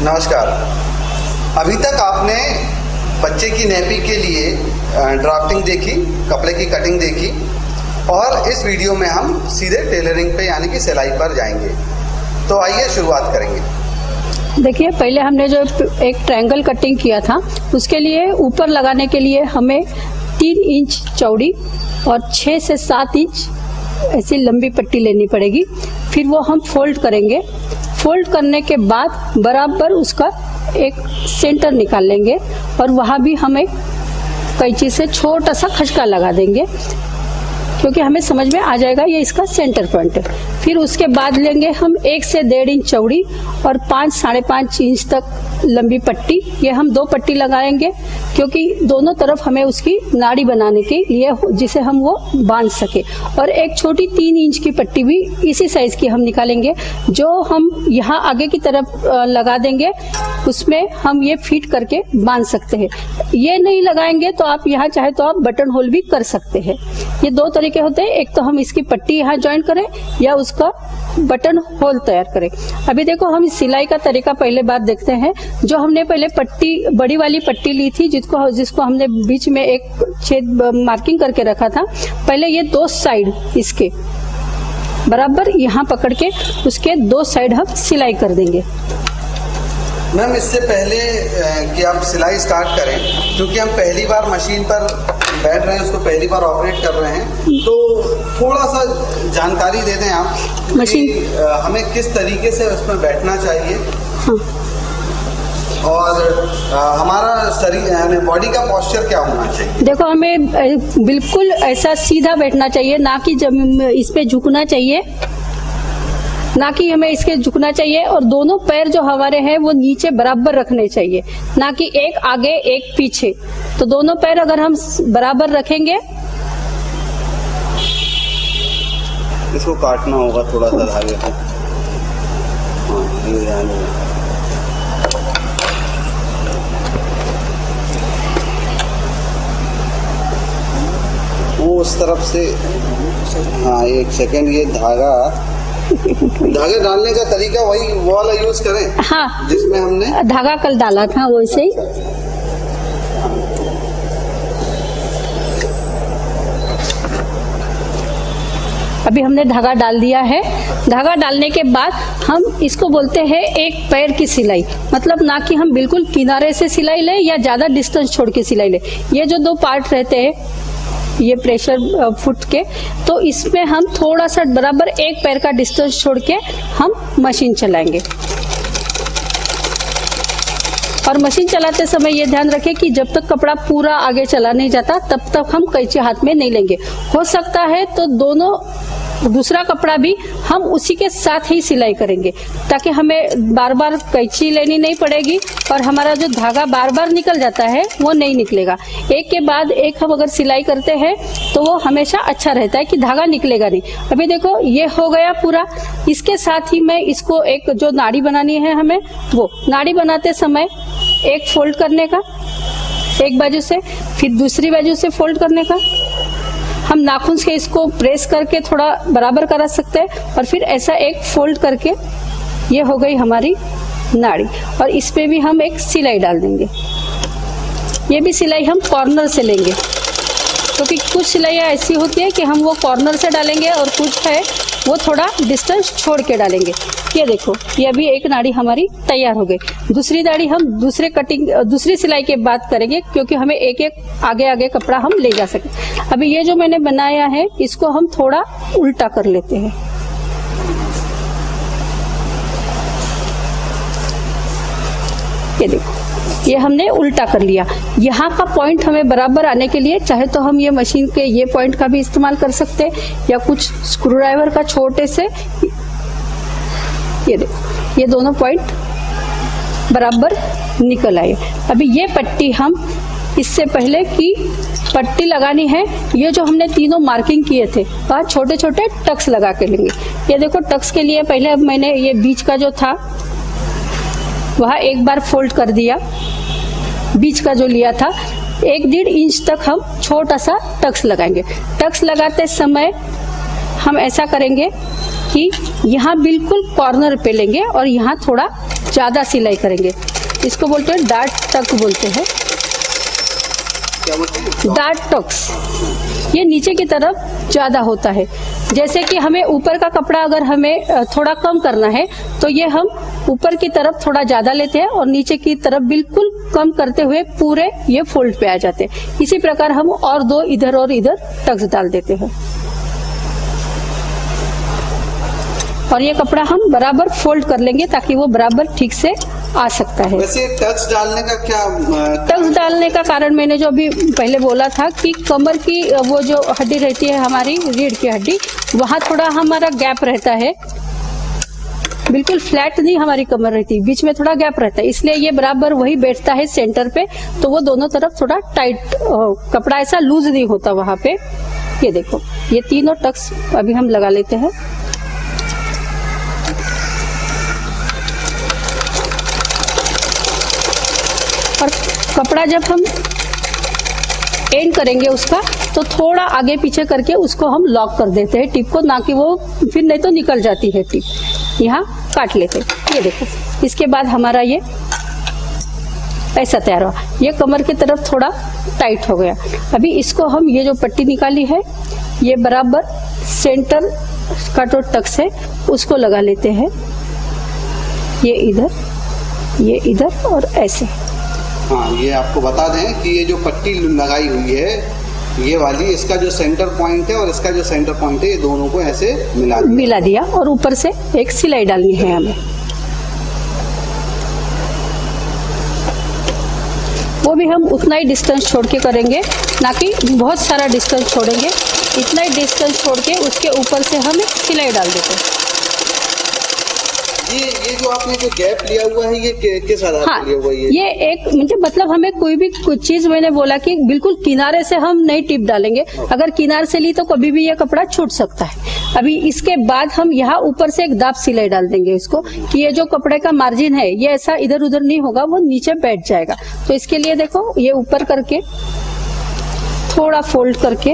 नमस्कार। अभी तक आपने बच्चे की नैपी के लिए ड्राफ्टिंग देखी, कपड़े की कटिंग देखी और इस वीडियो में हम सीधे टेलरिंग पे यानी कि सिलाई पर जाएंगे। तो आइए शुरुआत करेंगे। देखिए, पहले हमने जो एक ट्रायंगल कटिंग किया था उसके लिए ऊपर लगाने के लिए हमें 3 इंच चौड़ी और 6 से 7 इंच ऐसी लंबी पट्टी लेनी पड़ेगी। फिर वो हम फोल्ड करेंगे। फोल्ड करने के बाद बराबर उसका एक सेंटर निकाल लेंगे और वहाँ भी हमें कैंची से छोटा सा खचका लगा देंगे, क्योंकि हमें समझ में आ जाएगा ये इसका सेंटर पॉइंट है। फिर उसके बाद लेंगे हम 1 से 1.5 इंच चौड़ी और 5-5.5 इंच तक लंबी पट्टी। ये हम 2 पट्टी लगाएंगे, क्योंकि दोनों तरफ हमें उसकी नाड़ी बनाने के लिए जिसे हम वो बांध सके। और एक छोटी 3 इंच की पट्टी भी इसी साइज की हम निकालेंगे, जो हम यहाँ आगे की तरफ लगा देंगे। उसमें हम ये फिट करके बांध सकते हैं। ये नहीं लगाएंगे तो आप यहाँ चाहे तो आप बटन होल भी कर सकते हैं। ये 2 तरीके होते हैं, एक तो हम इसकी पट्टी यहाँ ज्वाइन करें या उसका बटन होल तैयार करें। अभी देखो, हम सिलाई का तरीका पहले बात देखते हैं। जो हमने पहले पट्टी, बड़ी वाली पट्टी ली थी, जिसको हमने बीच में एक छेद मार्किंग करके रखा था। पहले ये 2 साइड इसके बराबर यहाँ पकड़ के उसके 2 साइड हम सिलाई कर देंगे। मैम, इससे पहले कि आप सिलाई स्टार्ट करें, क्योंकि हम पहली बार मशीन पर बैठ रहे हैं, उसको पहली बार ऑपरेट कर रहे हैं, तो थोड़ा सा जानकारी दे दें आप मशीन हमें किस तरीके से उसमें बैठना चाहिए। हाँ। और हमारा शरीर यानी बॉडी का पोस्चर क्या होना चाहिए। देखो, हमें बिल्कुल ऐसा सीधा बैठना चाहिए, ना कि इस पे झुकना चाहिए, ना कि हमें इसके झुकना चाहिए। और दोनों पैर जो हमारे हैं वो नीचे बराबर रखने चाहिए, ना कि एक आगे एक पीछे। तो दोनों पैर अगर हम बराबर रखेंगे। इसको काटना होगा थोड़ा सा धागे को। हाँ, ये ध्यान देना। वो उस तरफ से। हाँ, 1 सेकेंड। ये धागे डालने का तरीका वही वो वाला यूज करें। हाँ, जिसमें हमने धागा कल डाला था वैसे ही। अभी हमने धागा डाल दिया है। धागा डालने के बाद हम इसको बोलते हैं एक पैर की सिलाई। मतलब ना कि हम बिल्कुल किनारे से सिलाई लें या ज्यादा डिस्टेंस छोड़ के सिलाई लें। ये जो 2 पार्ट रहते हैं, ये प्रेशर फुट के, तो इसमें हम थोड़ा सा बराबर एक पैर का डिस्टेंस छोड़ के हम मशीन चलाएंगे। और मशीन चलाते समय ये ध्यान रखें कि जब तक कपड़ा पूरा आगे चला नहीं जाता तब तक हम कैंची हाथ में नहीं लेंगे। हो सकता है तो दूसरा कपड़ा भी हम उसी के साथ ही सिलाई करेंगे, ताकि हमें बार बार कैंची लेनी नहीं पड़ेगी और हमारा जो धागा बार बार निकल जाता है वो नहीं निकलेगा। एक के बाद एक हम अगर सिलाई करते हैं तो वो हमेशा अच्छा रहता है कि धागा निकलेगा नहीं। अभी देखो, ये हो गया पूरा। इसके साथ ही मैं इसको एक जो नाड़ी बनानी है हमें, वो नाड़ी बनाते समय एक फोल्ड करने का एक बाजू से, फिर दूसरी बाजू से फोल्ड करने का। हम नाखून से इसको प्रेस करके थोड़ा बराबर करा सकते हैं और फिर ऐसा एक फोल्ड करके ये हो गई हमारी नाड़ी। और इस पे भी हम एक सिलाई डाल देंगे। ये भी सिलाई हम कॉर्नर से लेंगे, क्योंकि कुछ सिलाइयाँ ऐसी होती है कि हम वो कॉर्नर से डालेंगे और कुछ है वो थोड़ा डिस्टेंस छोड़ के डालेंगे। ये देखो, ये अभी एक नाड़ी हमारी तैयार हो गई। दूसरी नाड़ी हम दूसरी सिलाई के बाद करेंगे, क्योंकि हमें एक एक आगे कपड़ा हम ले जा सके। अभी ये जो मैंने बनाया है इसको हम थोड़ा उल्टा कर लेते हैं। ये देखो, ये हमने उल्टा कर लिया। यहाँ का पॉइंट हमें बराबर आने के लिए चाहे तो हम ये मशीन के ये पॉइंट का भी इस्तेमाल कर सकते हैं, या कुछ स्क्रू ड्राइवर का छोटे से। ये देखो, ये दोनों पॉइंट बराबर निकल आए। अभी ये पट्टी हम इससे पहले की पट्टी लगानी है, ये जो हमने तीनों मार्किंग किए थे वहाँ छोटे छोटे टक्स लगा के लेंगे। ये देखो, टक्स के लिए पहले अब मैंने ये बीच का जो था वहाँ एक बार फोल्ड कर दिया। बीच का जो लिया था 1-1.5 इंच तक हम छोटा सा टक्स लगाएंगे। टक्स लगाते समय हम ऐसा करेंगे कि यहाँ बिल्कुल कॉर्नर पे लेंगे और यहाँ थोड़ा ज़्यादा सिलाई करेंगे। इसको बोलते हैं डार्ट टक बोलते हैं, क्या बोलते हैं? Dart tucks. ये नीचे की तरफ ज़्यादा होता है। जैसे कि हमें ऊपर का कपड़ा अगर हमें थोड़ा कम करना है तो ये हम ऊपर की तरफ थोड़ा ज़्यादा लेते हैं और नीचे की तरफ बिल्कुल कम करते हुए पूरे ये फोल्ड पे आ जाते हैं। इसी प्रकार हम और 2 इधर और इधर टक्स डाल देते हैं और ये कपड़ा हम बराबर फोल्ड कर लेंगे ताकि वो बराबर ठीक से आ सकता है। वैसे टक्स डालने का क्या टक्स डालने का कारण मैंने जो अभी पहले बोला था कि कमर की वो जो हड्डी रहती है हमारी रीढ़ की हड्डी, वहाँ थोड़ा हमारा गैप रहता है, बिल्कुल फ्लैट नहीं हमारी कमर रहती, बीच में थोड़ा गैप रहता है, इसलिए ये बराबर वही बैठता है सेंटर पे, तो वो दोनों तरफ थोड़ा टाइट कपड़ा ऐसा लूज नहीं होता वहाँ पे। ये देखो ये तीनों टक्स अभी हम लगा लेते हैं। और कपड़ा जब हम एंड करेंगे उसका तो थोड़ा आगे पीछे करके उसको हम लॉक कर देते हैं टिप को, ना कि वो फिर नहीं तो निकल जाती है टिप। यहाँ काट लेते हैं। ये देखो इसके बाद हमारा ये ऐसा तैयार हुआ। ये कमर की तरफ थोड़ा टाइट हो गया। अभी इसको हम ये जो पट्टी निकाली है ये बराबर सेंटर का जो टक्स है उसको लगा लेते हैं, ये इधर और ऐसे। हाँ, ये आपको बता दें कि ये जो पट्टी लगाई हुई है ये वाली, इसका जो सेंटर पॉइंट है और इसका जो सेंटर पॉइंट है ये दोनों को ऐसे मिला दिया और ऊपर से एक सिलाई डालनी है हमें। वो भी हम उतना ही डिस्टेंस छोड़ के करेंगे, ना कि बहुत सारा डिस्टेंस छोड़ेंगे। इतना ही डिस्टेंस छोड़ के उसके ऊपर से हम एक सिलाई डाल देते हैं। ये जो आपने जो गैप लिया हुआ है ये किस आधार पर लिया हुआ है? ये एक मतलब हमें कोई भी कुछ चीज, मैंने बोला कि बिल्कुल किनारे से हम नहीं टिप डालेंगे। अगर किनारे से ली तो कभी भी ये कपड़ा छूट सकता है। अभी इसके बाद हम यहाँ ऊपर से एक दाब सिलाई डाल देंगे इसको, कि ये जो कपड़े का मार्जिन है ये ऐसा इधर उधर नहीं होगा, वो नीचे बैठ जाएगा। तो इसके लिए देखो ये ऊपर करके थोड़ा फोल्ड करके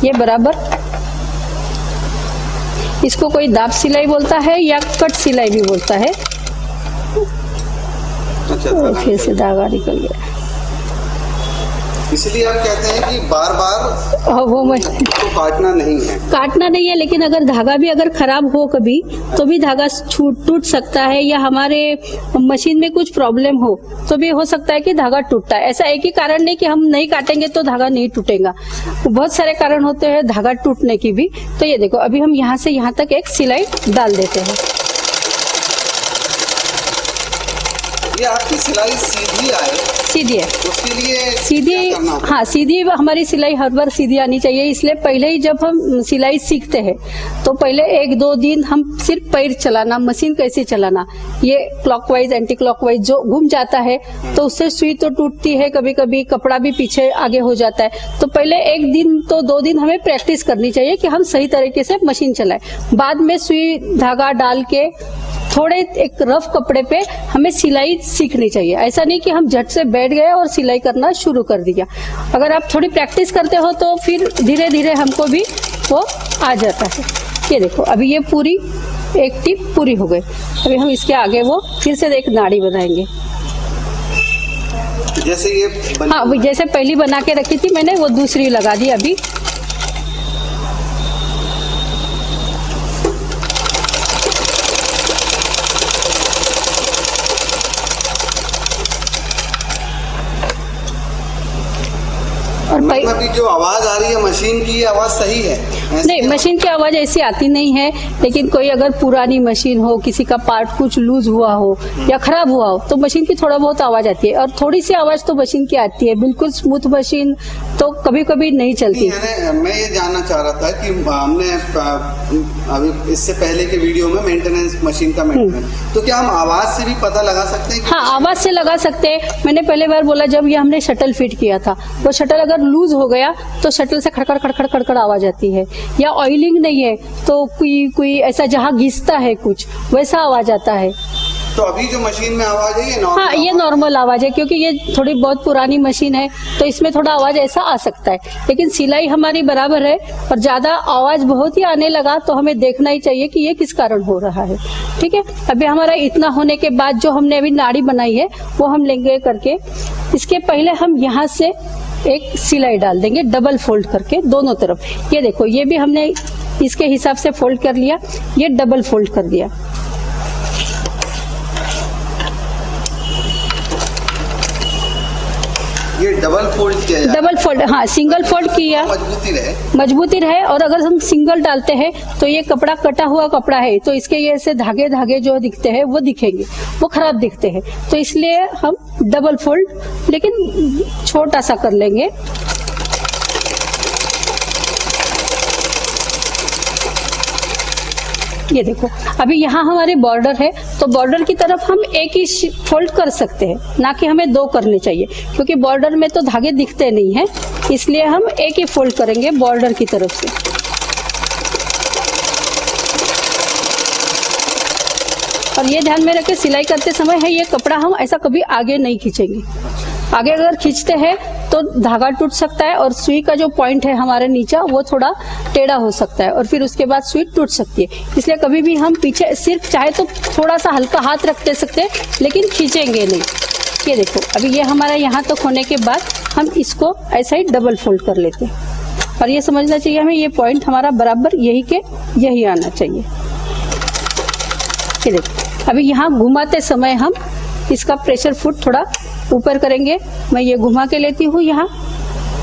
ये बराबर, इसको कोई दाब सिलाई बोलता है या कट सिलाई भी बोलता है। अच्छा, फिर से धागा निकल गया, इसलिए आप कहते हैं कि बार बार वो तो काटना नहीं है। लेकिन अगर धागा भी अगर खराब हो कभी तो भी धागा टूट सकता है, या हमारे मशीन में कुछ प्रॉब्लम हो तो भी हो सकता है कि धागा टूटता है। ऐसा एक ही कारण नहीं कि हम नहीं काटेंगे तो धागा नहीं टूटेगा, बहुत सारे कारण होते हैं धागा टूटने की भी। तो ये देखो अभी हम यहाँ से यहाँ तक एक सिलाई डाल देते हैं। ये आपकी सिलाई सीधी आए, सीधी है, उसके लिए सीधी, हाँ सीधी हमारी सिलाई हर बार सीधी आनी चाहिए। इसलिए पहले ही जब हम सिलाई सीखते हैं तो पहले 1-2 दिन हम सिर्फ पैर चलाना, मशीन कैसे चलाना, ये क्लॉकवाइज एंटी क्लॉकवाइज जो घूम जाता है तो उससे सुई तो टूटती है, कभी कभी कपड़ा भी पीछे आगे हो जाता है। तो पहले 1 दिन तो 2 दिन हमें प्रैक्टिस करनी चाहिए कि हम सही तरीके से मशीन चलाएं। बाद में सुई धागा डाल के थोड़े एक रफ कपड़े पे हमें सिलाई सीखनी चाहिए। ऐसा नहीं कि हम झट से बैठ गए और सिलाई करना शुरू कर दिया। अगर आप थोड़ी प्रैक्टिस करते हो तो फिर धीरे धीरे हमको भी वो आ जाता है। ये देखो अभी ये पूरी एक टिप पूरी हो गई। अभी हम इसके आगे वो फिर से एक नाड़ी बनाएंगे, जैसे ये हाँ जैसे पहली बना के रखी थी मैंने वो दूसरी लगा दी अभी। और मतलब जो आवाज आ रही है मशीन की, आवाज सही है? नहीं, मशीन की आवाज ऐसी आती नहीं है, लेकिन कोई अगर पुरानी मशीन हो, किसी का पार्ट कुछ लूज हुआ हो या खराब हुआ हो तो मशीन की थोड़ा बहुत आवाज आती है। और थोड़ी सी आवाज तो मशीन की आती है, बिल्कुल स्मूथ मशीन तो कभी कभी नहीं चलती। मैं ये जानना चाह रहा था कि हमने अभी इससे पहले के वीडियो में मेंटेनेंस, मशीन का मेंटेनेंस, तो क्या हम आवाज से भी पता लगा सकते हैं? हाँ, आवाज से लगा सकते हैं। मैंने पहले बार बोला जब ये हमने शटल फिट किया था, वो शटल अगर लूज हो गया तो शटल से खड़खड़ खड़खड़ खड़खड़ आवाज आती है, या ऑयलिंग नहीं है तो कोई ऐसा जहाँ घिसता है कुछ वैसा आवाज आता है। तो अभी जो मशीन में आवाज है ये नॉर्मल? हाँ, ये नॉर्मल आवाज है, क्योंकि ये थोड़ी बहुत पुरानी मशीन है तो इसमें थोड़ा आवाज ऐसा आ सकता है, लेकिन सिलाई हमारी बराबर है। और ज्यादा आवाज बहुत ही आने लगा तो हमें देखना ही चाहिए कि ये किस कारण हो रहा है। ठीक है, अभी हमारा इतना होने के बाद जो हमने अभी नाड़ी बनाई है वो हम लेंगे करके, इसके पहले हम यहाँ से एक सिलाई डाल देंगे डबल फोल्ड करके दोनों तरफ। ये देखो, ये भी हमने इसके हिसाब से फोल्ड कर लिया, ये डबल फोल्ड कर दिया। ये डबल फोल्ड किया जाए? डबल फोल्ड, हाँ, सिंगल फोल्ड किया, मजबूती रहे। और अगर हम सिंगल डालते हैं तो ये कपड़ा कटा हुआ कपड़ा है तो इसके ये ऐसे धागे धागे जो दिखते हैं वो दिखेंगे, वो खराब दिखते हैं। तो इसलिए हम डबल फोल्ड लेकिन छोटा सा कर लेंगे। ये देखो, अभी यहाँ हमारे बॉर्डर है तो बॉर्डर की तरफ हम एक ही फोल्ड कर सकते हैं, ना कि हमें दो करने चाहिए, क्योंकि बॉर्डर में तो धागे दिखते नहीं हैं, इसलिए हम एक ही फोल्ड करेंगे बॉर्डर की तरफ से। और ये ध्यान में रखें, सिलाई करते समय है ये कपड़ा हम ऐसा कभी आगे नहीं खींचेंगे। आगे अगर खींचते हैं तो धागा टूट सकता है और सुई का जो पॉइंट है हमारे नीचे वो थोड़ा टेढ़ा हो सकता है और फिर उसके बाद सुई टूट सकती है। इसलिए कभी भी हम पीछे सिर्फ चाहे तो थोड़ा सा हल्का हाथ रख दे सकते हैं, लेकिन खींचेंगे नहीं। ये देखो, अभी ये हमारा यहाँ तक होने के बाद हम इसको ऐसा ही डबल फोल्ड कर लेते हैं। और ये समझना चाहिए हमें, ये पॉइंट हमारा बराबर यही के यही आना चाहिए। ये देखो, अभी यहाँ घुमाते समय हम इसका प्रेशर फुट थोड़ा ऊपर करेंगे। मैं ये घुमा के लेती हूँ यहाँ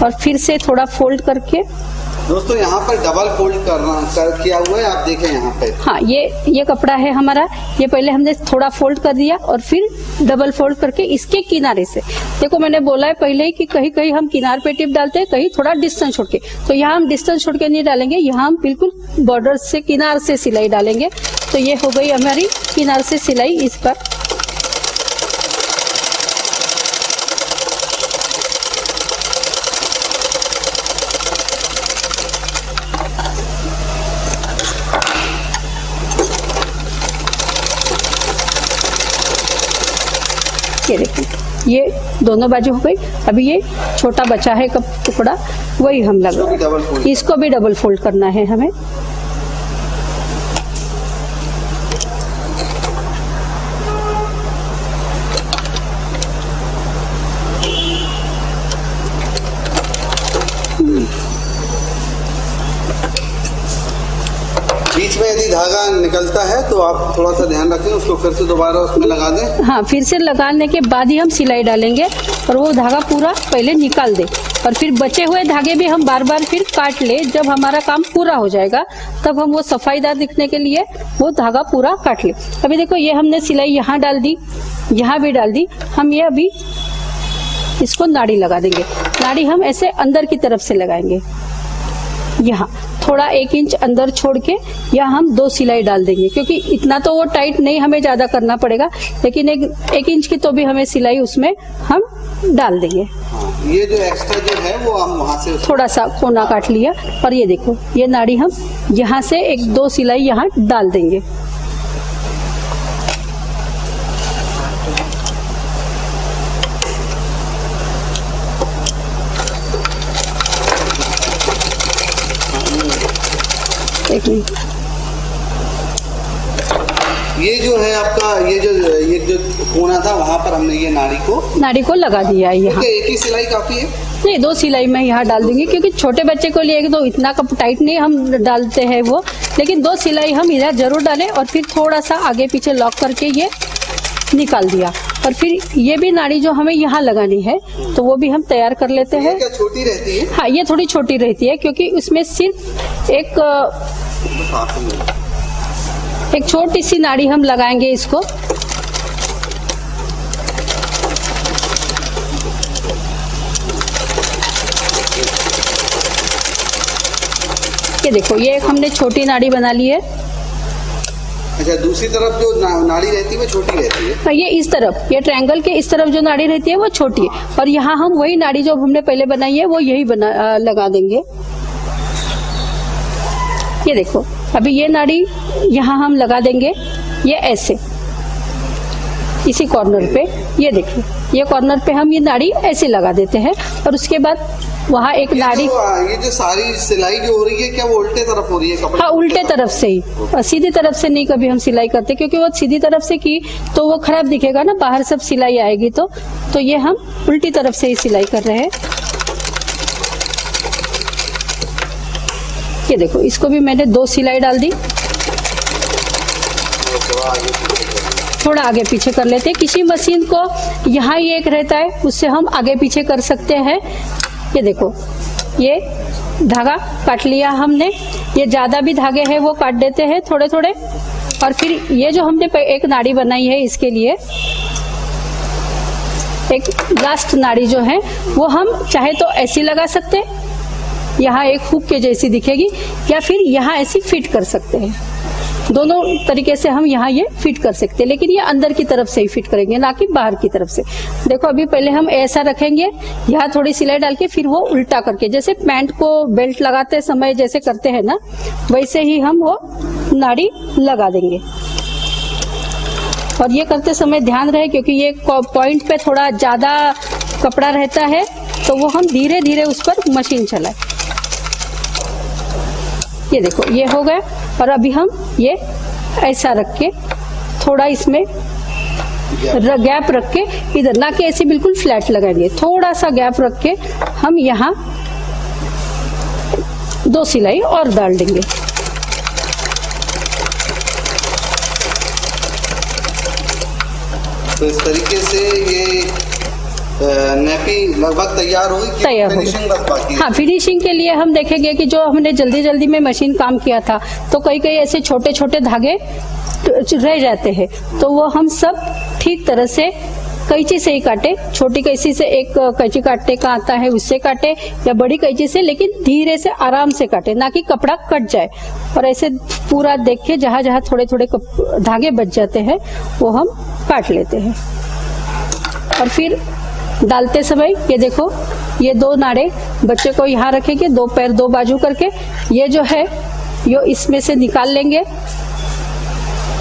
और फिर से थोड़ा फोल्ड करके। दोस्तों यहाँ पर डबल फोल्ड किया हुआ है, आप देखें यहाँ पे। हाँ, ये कपड़ा है हमारा, ये पहले हमने थोड़ा फोल्ड कर दिया और फिर डबल फोल्ड करके इसके किनारे से, देखो मैंने बोला है पहले ही कि कहीं कहीं हम किनार पे टिप डालते हैं, कहीं थोड़ा डिस्टेंस छोड़ के। तो यहाँ हम डिस्टेंस छोड़ के नहीं डालेंगे, यहाँ हम बिल्कुल बॉर्डर से किनार से सिलाई डालेंगे। तो ये हो गई हमारी किनार से सिलाई इस पर। ये देखिए, ये दोनों बाजू हो गई। अभी ये छोटा बचा है टुकड़ा, वही हम लगा, इसको भी डबल फोल्ड करना है हमें। बीच में यदि धागा निकलता है तो आप थोड़ा सा ध्यान रखें, उसको फिर से दोबारा उसमें लगा दें। हाँ, फिर से लगाने के बाद ही हम सिलाई डालेंगे और वो धागा पूरा पहले निकाल दे और फिर बचे हुए धागे भी हम बार बार फिर काट ले। जब हमारा काम पूरा हो जाएगा तब हम वो सफाईदार दिखने के लिए वो धागा पूरा काट ले। अभी देखो, ये हमने सिलाई यहाँ डाल दी, यहाँ भी डाल दी। हम ये अभी इसको नाड़ी लगा देंगे। नाड़ी हम ऐसे अंदर की तरफ से लगाएंगे, यहाँ थोड़ा 1 इंच अंदर छोड़ के यहाँ हम 2 सिलाई डाल देंगे, क्योंकि इतना तो वो टाइट नहीं हमें ज्यादा करना पड़ेगा, लेकिन 1 इंच की तो भी हमें सिलाई उसमें हम डाल देंगे। ये जो एक्स्ट्रा जो है वो हम वहाँ से थोड़ा सा कोना काट लिया और ये देखो, ये नाड़ी हम यहाँ से 1-2 सिलाई यहाँ डाल देंगे। ये जो है आपका ये जो कोना था वहाँ पर हमने ये नाड़ी को लगा दिया है। यहाँ एक ही सिलाई काफी है? नहीं, 2 सिलाई में यहाँ डाल देंगे, क्योंकि छोटे बच्चे को लिए तो इतना कप टाइट नहीं हम डालते हैं वो, लेकिन 2 सिलाई हम इधर जरूर डालें और फिर थोड़ा सा आगे पीछे लॉक करके ये निकाल दिया। और फिर ये भी नाड़ी जो हमें यहाँ लगानी है तो वो भी हम तैयार कर लेते हैं। क्या छोटी रहती है? हाँ, ये थोड़ी छोटी रहती है, क्योंकि उसमें सिर्फ एक छोटी सी नाड़ी हम लगाएंगे इसको। ये देखो, ये एक हमने छोटी नाड़ी बना ली है। अच्छा, दूसरी तरफ जो नाड़ी रहती है वो छोटी रहती है? ये इस तरफ, ये ट्रायंगल के इस तरफ जो नाड़ी रहती है वो छोटी है, और यहाँ हम वही नाड़ी जो हमने पहले बनाई है वो यही लगा देंगे। ये देखो, अभी ये नाड़ी यहाँ हम लगा देंगे, ये ऐसे। इसी कॉर्नर पे, ये देखिए ये कॉर्नर पे हम ये नाड़ी ऐसे लगा देते हैं और उसके बाद वहाँ एक नाड़ी, ये जो सारी सिलाई जो हो रही है क्या वो उल्टे तरफ हो रही है कपड़े? हाँ उल्टे तरफ से ही, और सीधी तरफ से नहीं कभी हम सिलाई करते, क्योंकि वो सीधी तरफ से की तो वो खराब दिखेगा ना, बाहर सब सिलाई आएगी तो ये हम उल्टी तरफ से ही सिलाई कर रहे हैं। ये देखो इसको भी मैंने 2 सिलाई डाल दी, थोड़ा आगे पीछे कर लेते हैं। किसी मशीन को यहाँ ही एक रहता है, उससे हम आगे पीछे कर सकते हैं। ये देखो ये धागा काट लिया हमने, ये ज्यादा भी धागे हैं वो काट देते हैं थोड़े थोड़े। और फिर ये जो हमने एक नाड़ी बनाई है, इसके लिए एक लास्ट नाड़ी जो है वो हम चाहे तो ऐसी लगा सकते हैं, यहाँ एक हुक के जैसी दिखेगी, या फिर यहाँ ऐसी फिट कर सकते हैं। दोनों तरीके से हम यहाँ ये फिट कर सकते हैं, लेकिन ये अंदर की तरफ से ही फिट करेंगे, ना कि बाहर की तरफ से। देखो अभी पहले हम ऐसा रखेंगे, यहाँ थोड़ी सिलाई डाल के फिर वो उल्टा करके, जैसे पैंट को बेल्ट लगाते समय जैसे करते हैं ना, वैसे ही हम वो नाड़ी लगा देंगे। और ये करते समय ध्यान रहे, क्योंकि ये पॉइंट पे थोड़ा ज्यादा कपड़ा रहता है, तो वो हम धीरे धीरे उस पर मशीन चलाएं। ये देखो ये हो गया। और अभी हम ये ऐसा रख के थोड़ा इसमें गैप रख के, इधर ना कि ऐसे बिल्कुल फ्लैट लगाएंगे, थोड़ा सा गैप रख के हम यहाँ 2 सिलाई और डाल देंगे। तो इस तरीके से ये नेपी लगभग तैयार होगी, फिनिशिंग बस बाकी है। हाँ, फिनिशिंग के लिए हम देखेंगे कि जो हमने जल्दी जल्दी में मशीन काम किया था, तो कई कई ऐसे छोटे छोटे धागे रह जाते हैं, तो वो हम सब ठीक तरह से कैंची से ही काटे। छोटी कैंची से एक कैंची काटने का आता है, उससे काटे, या बड़ी कैंची से, लेकिन धीरे से आराम से काटे, ना कि कपड़ा कट जाए। और ऐसे पूरा देख के जहाँ जहाँ थोड़े थोड़े धागे बच जाते हैं वो हम काट लेते हैं। और फिर डालते समय ये देखो ये 2 नाड़े बच्चे को यहाँ रखेंगे, 2 पैर 2 बाजू करके, ये जो है यो इसमें से निकाल लेंगे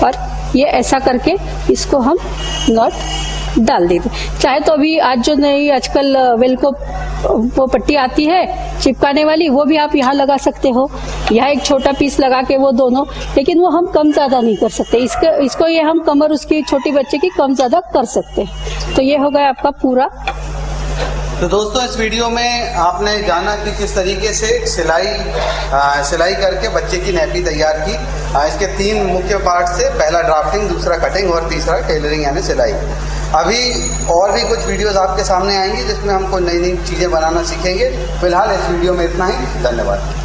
और ये ऐसा करके इसको हम नॉट डाल देते। चाहे तो अभी आज जो नई आजकल वेलको वो पट्टी आती है चिपकाने वाली, वो भी आप यहाँ लगा सकते हो, यहाँ एक छोटा पीस लगा के वो दोनों, लेकिन वो हम कम ज्यादा नहीं कर सकते। इसको ये हम कमर उसकी छोटी बच्चे की कम ज्यादा कर सकते हैं। तो ये हो गया आपका पूरा। तो दोस्तों इस वीडियो में आपने जाना कि किस तरीके से सिलाई करके बच्चे की नैपी तैयार की। इसके 3 मुख्य पार्ट से, पहला ड्राफ्टिंग, दूसरा कटिंग और तीसरा टेलरिंग यानी सिलाई। अभी और भी कुछ वीडियोस आपके सामने आएंगी जिसमें हम कोई नई नई चीज़ें बनाना सीखेंगे। फिलहाल इस वीडियो में इतना ही। धन्यवाद।